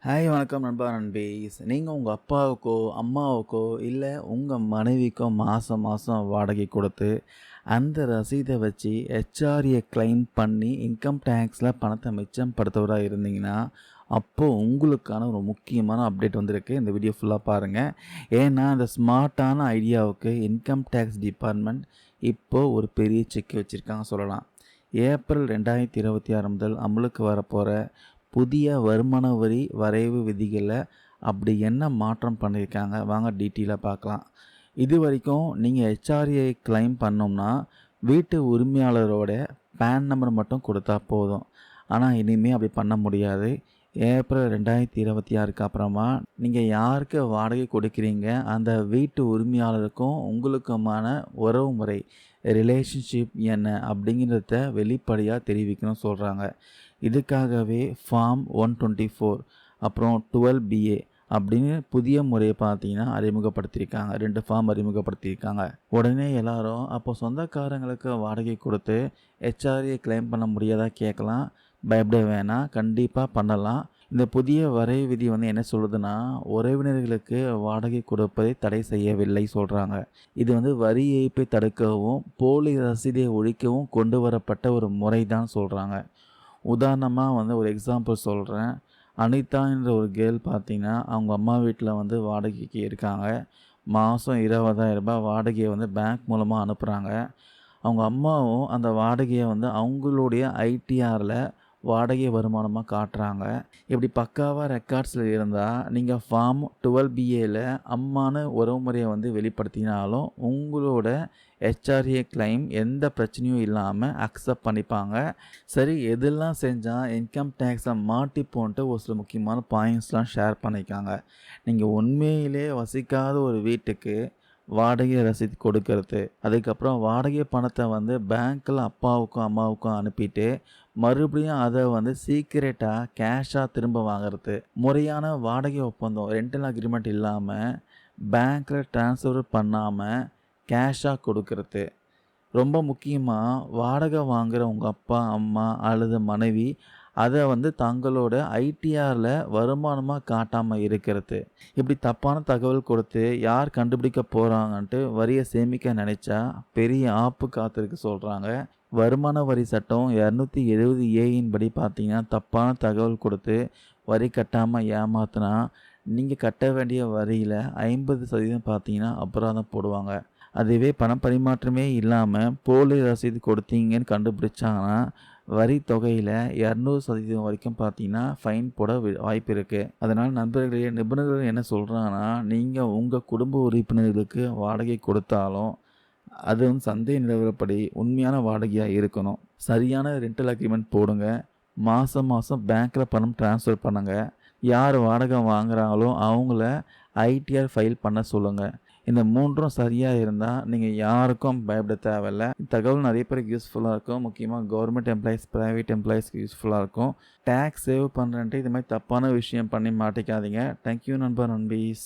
Hi வணக்கம் நண்பா நண்பீஸ். நீங்கள் உங்கள் அப்பாவுக்கோ அம்மாவுக்கோ இல்லை உங்கள் மனைவிக்கோ மாதம் மாதம் வாடகை கொடுத்து அந்த ரசீதை வச்சு ஹெச்ஆர்ஏ கிளைம் பண்ணி இன்கம் டேக்ஸில் பணத்தை மிச்சப்படுத்துவதாக இருந்தீங்கன்னா அப்போது உங்களுக்கான ஒரு முக்கியமான அப்டேட் வந்திருக்கு. இந்த வீடியோ ஃபுல்லாக பாருங்கள். ஏன்னா அந்த ஸ்மார்ட்டான ஐடியாவுக்கு இன்கம் டேக்ஸ் டிபார்ட்மெண்ட் இப்போது ஒரு பெரிய செக் வச்சுருக்காங்க சொல்லலாம். ஏப்ரல் 2026 முதல் அமலுக்கு வரப்போகிற புதிய வருமான வரி வரைவு விதிகளில் அப்படி என்ன மாற்றம் பண்ணியிருக்காங்க வாங்க டீட்டெயிலாக பார்க்கலாம். இது வரைக்கும் நீங்கள் ஹெச்ஆர்ஏ கிளைம் பண்ணோம்னா வீட்டு உரிமையாளரோட பேன் நம்பர் மட்டும் கொடுத்தா போதும். ஆனால் இனிமேல் அப்படி பண்ண முடியாது. ஏப்ரல் 2026க்கு அப்புறமா நீங்கள் யாருக்கு வாடகை கொடுக்குறீங்க அந்த வீட்டு உரிமையாளருக்கும் உங்களுக்குமான உறவு முறை ரிலேஷன்ஷிப் என்ன அப்படிங்கிறத வெளிப்படையாக தெரிவிக்கணும்னு சொல்கிறாங்க. இதுக்காகவே ஃபார்ம் 124 அப்புறம் 12BA அப்படின்னு புதிய முறையை பார்த்தீங்கன்னா அறிமுகப்படுத்தியிருக்காங்க. 2 ஃபார்ம் அறிமுகப்படுத்தியிருக்காங்க. உடனே எல்லாரும் அப்போ சொந்தக்காரங்களுக்கு வாடகை கொடுத்து ஹெச்ஆர்ஏ கிளைம் பண்ண முடியாதா கேட்கலாம். பயப்பட வேணாம், கண்டிப்பாக பண்ணலாம். இந்த புதிய வரைவு விதி என்ன சொல்லுதுன்னா, உறவினர்களுக்கு வாடகை கொடுப்பதை தடை செய்யவில்லை சொல்கிறாங்க. இது வரி ஏய்ப்பை தடுக்கவும் போலி ரசீதை ஒழிக்கவும் கொண்டு வரப்பட்ட ஒரு முறை தான் சொல்கிறாங்க. உதாரணமாக ஒரு எக்ஸாம்பிள் சொல்கிறேன். அனிதா என்ற ஒரு கேர்ள் பார்த்தீங்கன்னா அவங்க அம்மா வீட்டில் வாடகைக்கு இருக்காங்க. மாதம் 20,000 ரூபாய் வாடகையை பேங்க் மூலமாக அனுப்புகிறாங்க. அவங்க அம்மாவும் அந்த வாடகையை அவங்களுடைய ஐடிஆரில் வாடகை வருமானமாக காட்டுறாங்க. இப்படி பக்காவாக ரெக்கார்ட்ஸில் இருந்தால் நீங்கள் ஃபார்ம் 12BAயில் அம்மானு உறவுமுறையை வெளிப்படுத்தினாலும் உங்களோட ஹெச்ஆர்ஏ கிளைம் எந்த பிரச்சனையும் இல்லாமல் அக்செப்ட் பண்ணிப்பாங்க. சரி, எதெல்லாம் செஞ்சால் இன்கம் டேக்ஸை மாட்டிப்போன்ட்டு ஒரு சில முக்கியமான பாயிண்ட்ஸ்லாம் ஷேர் பண்ணிக்காங்க. நீங்கள் உண்மையிலே வசிக்காத ஒரு வீட்டுக்கு வாடகை ரசீது கொடுக்கறது, அதுக்கப்புறம் வாடகை பணத்தை பேங்க்கில் அப்பாவுக்கும் அம்மாவுக்கும் அனுப்பிட்டு மறுபடியும் அதை சீக்கிரட்டாக கேஷாக திரும்ப வாங்கிறது, முறையான வாடகை ஒப்பந்தம் ரெண்டல் அக்ரிமெண்ட் இல்லாமல் பேங்க்கில் ட்ரான்ஸ்ஃபர் பண்ணாமல் கேஷாக கொடுக்கறது, ரொம்ப முக்கியமாக வாடகை வாங்குகிற உங்கள் அப்பா அம்மா அல்லது மனைவி அதை தங்களோட ஐடிஆரில் வருமானமாக காட்டாமல் இருக்கிறது. இப்படி தப்பான தகவல் கொடுத்து யார் கண்டுபிடிக்க போகிறாங்கன்ட்டு வரியை சேமிக்க நினச்சா பெரிய ஆப்பு காத்திருக்கு சொல்கிறாங்க. வருமான வரி சட்டம் 270A படி பார்த்தீங்கன்னா தப்பான தகவல் கொடுத்து வரி கட்டாமல் ஏமாத்தினா நீங்கள் கட்ட வேண்டிய வரியில் 50% பார்த்தீங்கன்னா அபராதம் போடுவாங்க. அதுவே பணப்பரிமாற்றமே இல்லாமல் போலி ரசீது கொடுத்தீங்கன்னு கண்டுபிடிச்சாங்கன்னா வரி தொகையில் 200% வரைக்கும் பார்த்தீங்கன்னா ஃபைன் போட வாய்ப்பு இருக்குது. அதனால் நண்பர்களே, நிபுணர்கள் என்ன சொல்கிறாங்கன்னா, நீங்கள் உங்கள் குடும்ப உறுப்பினர்களுக்கு வாடகை கொடுத்தாலும் அது சந்தை நிலவரப்படி உண்மையான வாடகையாக இருக்கணும். சரியான ரெண்டல் அக்ரிமெண்ட் போடுங்க. மாதம் மாதம் பேங்க்கில் பணம் ட்ரான்ஸ்ஃபர் பண்ணுங்கள். யார் வாடகை வாங்குகிறாங்களோ அவங்கள ஐடிஆர் ஃபைல் பண்ண சொல்லுங்கள். இந்த மூன்றும் சரியாக இருந்தால் நீங்கள் யாருக்கும் பயப்பட தேவையில்லை. தகவல் நிறைய பேருக்கு யூஸ்ஃபுல்லாக இருக்கும். முக்கியமாக கவர்மெண்ட் எம்ப்ளாயிஸ், ப்ரைவேட் எம்ப்ளாயிஸ்க்கு யூஸ்ஃபுல்லாக இருக்கும். டேக்ஸ் சேவ் பண்ணுறேன்ட்டு இது மாதிரி தப்பான விஷயம் பண்ணி மாட்டிக்காதீங்க. தேங்க்யூ நண்பர் நண்பீஸ்.